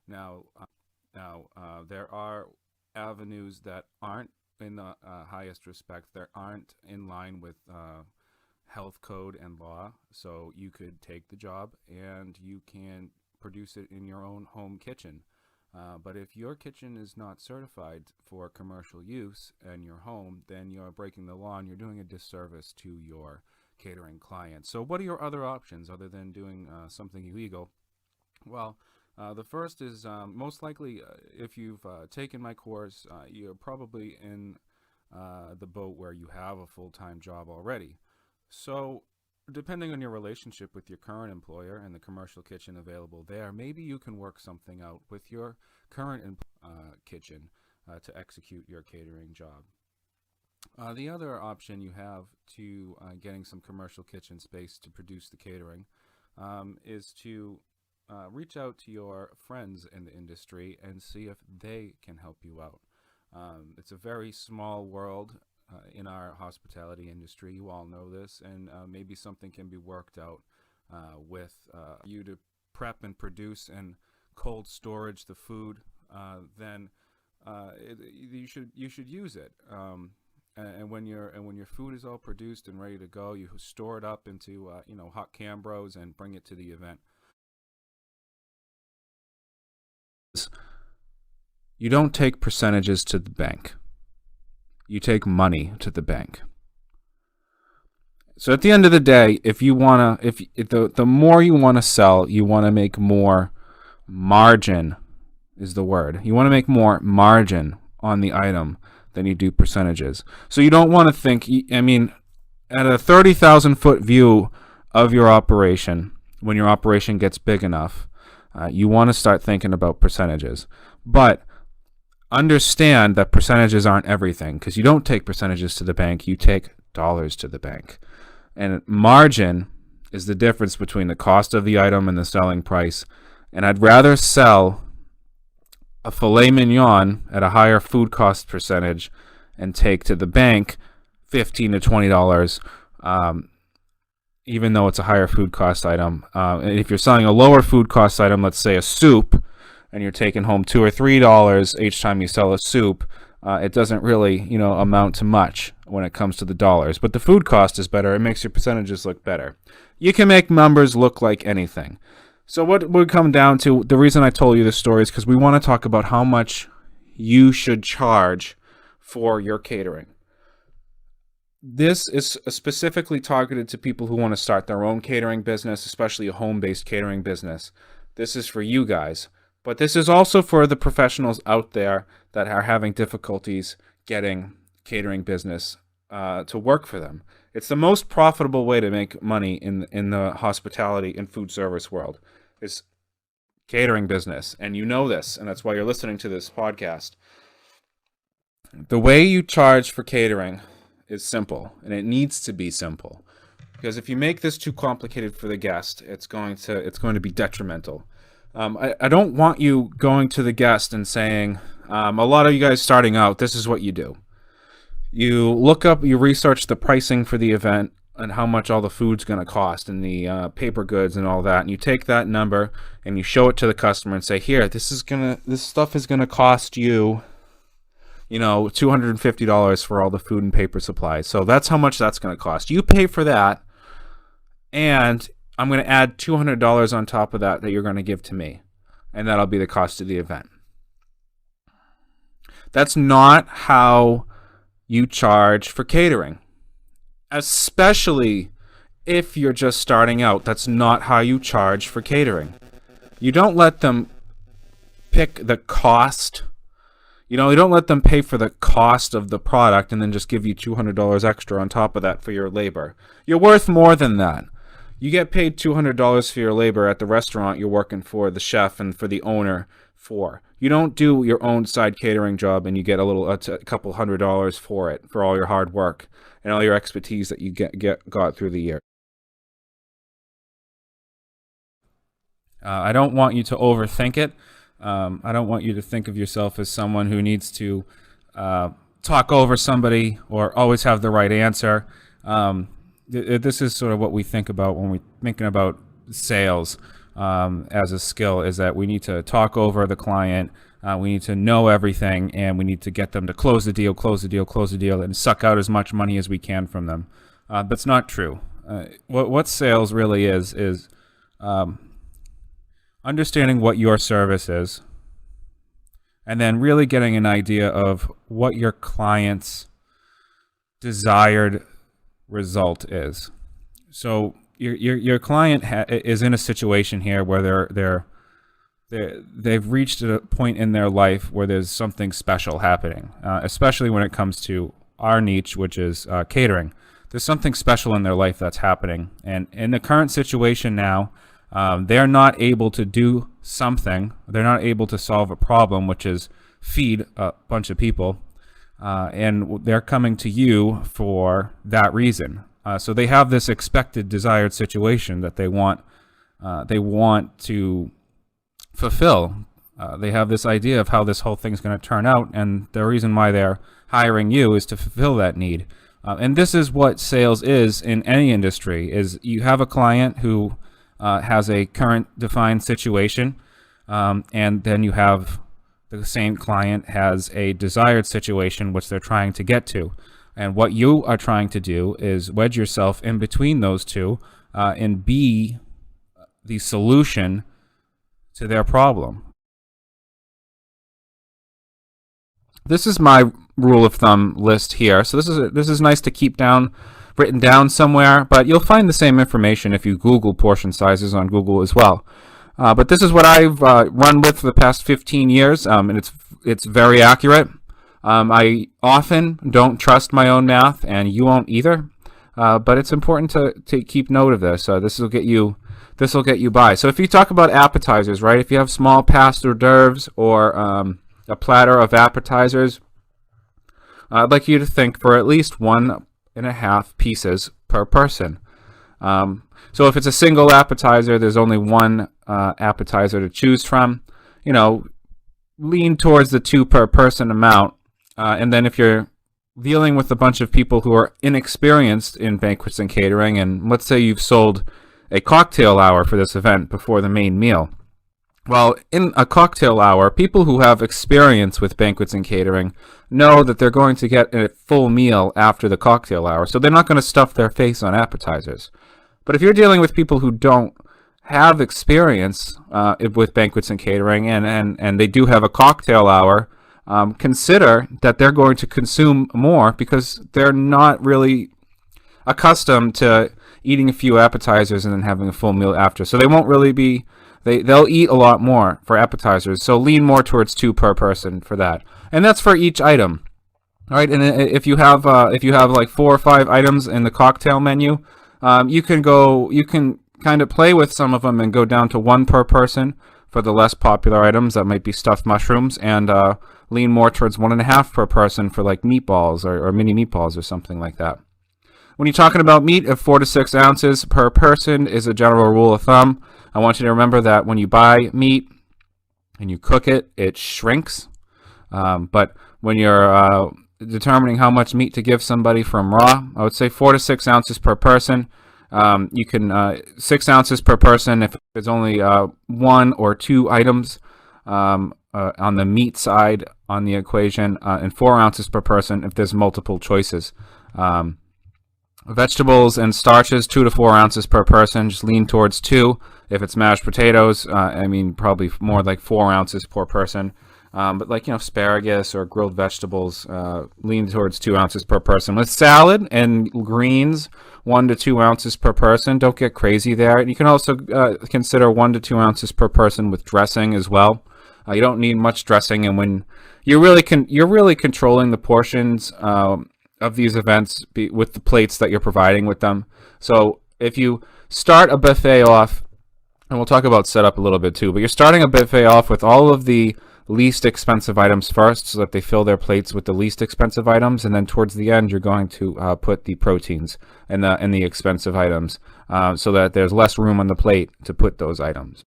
Now, there are avenues that aren't in the highest respect. That aren't in line with health code and law. So you could take the job and you can produce it in your own home kitchen. But if your kitchen is not certified for commercial use in your home, then you're breaking the law and you're doing a disservice to your catering clients. So, what are your other options other than doing something illegal? Well, the first is most likely if you've taken my course, you're probably in the boat where you have a full time job already. So, depending on your relationship with your current employer and the commercial kitchen available there, maybe you can work something out with your current kitchen to execute your catering job. The other option you have to getting some commercial kitchen space to produce the catering is to reach out to your friends in the industry and see if they can help you out. It's a very small world in our hospitality industry. You all know this, and maybe something can be worked out with you to prep and produce and cold storage the food. Then you should use it. And when your food is all produced and ready to go, you store it up into hot Cambros and bring it to the event. You don't take percentages to the bank. You take money to the bank. So at the end of the day, if the more you want to sell, you want to make more margin is the word. You want to make more margin on the item than you do percentages. So you don't want to think, at a 30,000 foot view of your operation, when your operation gets big enough, you want to start thinking about percentages. But understand that percentages aren't everything, because you don't take percentages to the bank, you take dollars to the bank. And margin is the difference between the cost of the item and the selling price. And I'd rather sell a filet mignon at a higher food cost percentage and take to the bank $15 to $20, even though it's a higher food cost item. And if you're selling a lower food cost item, let's say a soup, and you're taking home $2 or $3 each time you sell a soup, it doesn't really, amount to much when it comes to the dollars. But the food cost is better. It makes your percentages look better. You can make numbers look like anything. So what would come down to, the reason I told you this story is because we want to talk about how much you should charge for your catering. This is specifically targeted to people who want to start their own catering business, especially a home-based catering business. This is for you guys. But this is also for the professionals out there that are having difficulties getting catering business to work for them. It's the most profitable way to make money in the hospitality and food service world is catering business. And you know this, and that's why you're listening to this podcast. The way you charge for catering is simple, and it needs to be simple. Because if you make this too complicated for the guest, it's going to be detrimental. I don't want you going to the guest and saying, a lot of you guys starting out, this is what you do. You you research the pricing for the event and how much all the food's going to cost and the paper goods and all that. And you take that number and you show it to the customer and say, here, this stuff is going to cost you, $250 for all the food and paper supplies. So that's how much that's going to cost. You pay for that, and I'm going to add $200 on top of that you're going to give to me, and that'll be the cost of the event. That's not how you charge for catering, especially if you're just starting out. That's not how you charge for catering. You don't let them pick the cost. You don't let them pay for the cost of the product and then just give you $200 extra on top of that for your labor. You're worth more than that. You get paid $200 for your labor at the restaurant you're working for, the chef and for the owner for. You don't do your own side catering job and you get a couple $100 for it, for all your hard work and all your expertise that you got through the year. I don't want you to overthink it. I don't want you to think of yourself as someone who needs to talk over somebody or always have the right answer. This is sort of what we think about when we're thinking about sales. as a skill is that we need to talk over the client. We need to know everything, and we need to get them to close the deal, and suck out as much money as we can from them. That's not true. What sales really is understanding what your service is, and then really getting an idea of what your client's desired result is. So your client is in a situation here where they've reached a point in their life where there's something special happening, especially when it comes to our niche, which is catering. There's something special in their life that's happening, and in the current situation now, they're not able to do something. They're not able to solve a problem, which is feed a bunch of people, and they're coming to you for that reason. So they have this expected, desired situation that they want to fulfill. They have this idea of how this whole thing's going to turn out, and the reason why they're hiring you is to fulfill that need. And this is what sales is in any industry: is you have a client who has a current defined situation, and then you have the same client has a desired situation which they're trying to get to. And what you are trying to do is wedge yourself in between those two and be the solution to their problem. This is my rule of thumb list here. So this is nice to keep written down somewhere, but you'll find the same information if you Google portion sizes on Google as well. But this is what I've run with for the past 15 years, and it's very accurate. I often don't trust my own math, and you won't either. But it's important to keep note of this. This will get you by. So if you talk about appetizers, right? If you have small past hors d'oeuvres or a platter of appetizers, I'd like you to think for at least 1.5 pieces per person. So if it's a single appetizer, there's only one appetizer to choose from. Lean towards the 2 per person amount. And then if you're dealing with a bunch of people who are inexperienced in banquets and catering, and let's say you've sold a cocktail hour for this event before the main meal. Well, in a cocktail hour, people who have experience with banquets and catering know that they're going to get a full meal after the cocktail hour, so they're not going to stuff their face on appetizers. But if you're dealing with people who don't have experience with banquets and catering, and they do have a cocktail hour, consider that they're going to consume more because they're not really accustomed to eating a few appetizers and then having a full meal after. So they won't really be, they'll eat a lot more for appetizers. So lean more towards 2 per person for that. And that's for each item. All right, and if you have like 4 or 5 items in the cocktail menu, you can kind of play with some of them and go down to 1 per person for the less popular items that might be stuffed mushrooms, and lean more towards 1.5 per person for like meatballs or mini meatballs or something like that. When you're talking about meat, of 4 to 6 ounces per person is a general rule of thumb. I want you to remember that when you buy meat and you cook it, it shrinks. But when you're determining how much meat to give somebody from raw, I would say 4 to 6 ounces per person. You can 6 ounces per person if it's only 1 or 2 items on the meat side on the equation, and 4 ounces per person if there's multiple choices. Vegetables and starches, 2 to 4 ounces per person. Just lean towards 2. If it's mashed potatoes, probably more like 4 ounces per person. But like, asparagus or grilled vegetables, lean towards 2 ounces per person. With salad and greens, 1 to 2 ounces per person. Don't get crazy there. You can also consider 1 to 2 ounces per person with dressing as well. You don't need much dressing, and when you're really controlling the portions of these events with the plates that you're providing with them. So if you start a buffet off, and we'll talk about setup a little bit too, but you're starting a buffet off with all of the least expensive items first, so that they fill their plates with the least expensive items, and then towards the end you're going to put the proteins and the expensive items, so that there's less room on the plate to put those items.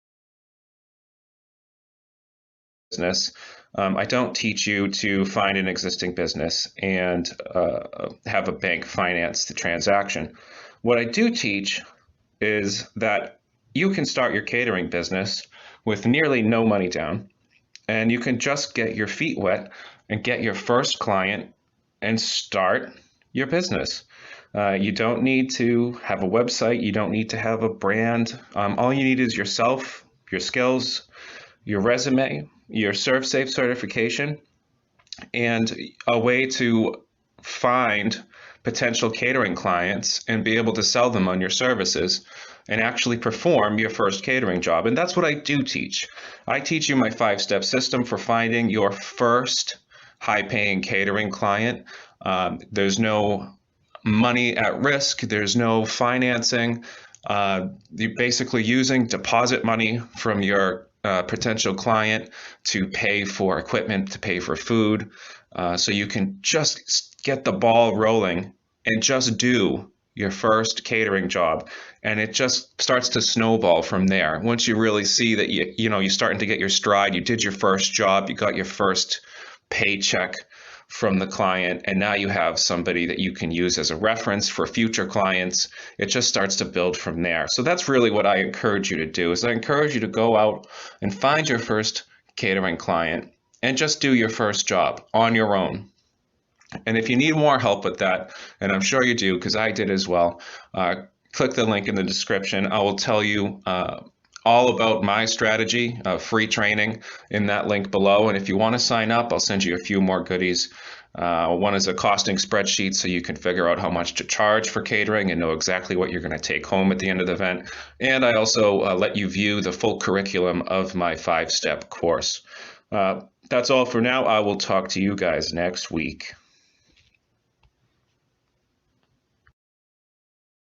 Business. I don't teach you to find an existing business and have a bank finance the transaction. What I do teach is that you can start your catering business with nearly no money down, and you can just get your feet wet and get your first client and start your business. You don't need to have a website. You don't need to have a brand. All you need is yourself, your skills, your resume, your ServSafe certification, and a way to find potential catering clients and be able to sell them on your services and actually perform your first catering job. And that's what I do teach. I teach you my 5-step system for finding your first high-paying catering client. There's no money at risk. There's no financing. You're basically using deposit money from your potential client to pay for equipment, to pay for food. So you can just get the ball rolling and just do your first catering job, and it just starts to snowball from there. Once you really see that you're starting to get your stride, you did your first job, you got your first paycheck from the client, and now you have somebody that you can use as a reference for future clients. It just starts to build from there. So that's really what I encourage you to do. Is I encourage you to go out and find your first catering client and just do your first job on your own. And if you need more help with that, and I'm sure you do because I did as well, click the link in the description. I will tell you all about my strategy, free training in that link below. And if you want to sign up, I'll send you a few more goodies. One is a costing spreadsheet so you can figure out how much to charge for catering and know exactly what you're going to take home at the end of the event. And I also let you view the full curriculum of my 5-step course. That's all for now. I will talk to you guys next week.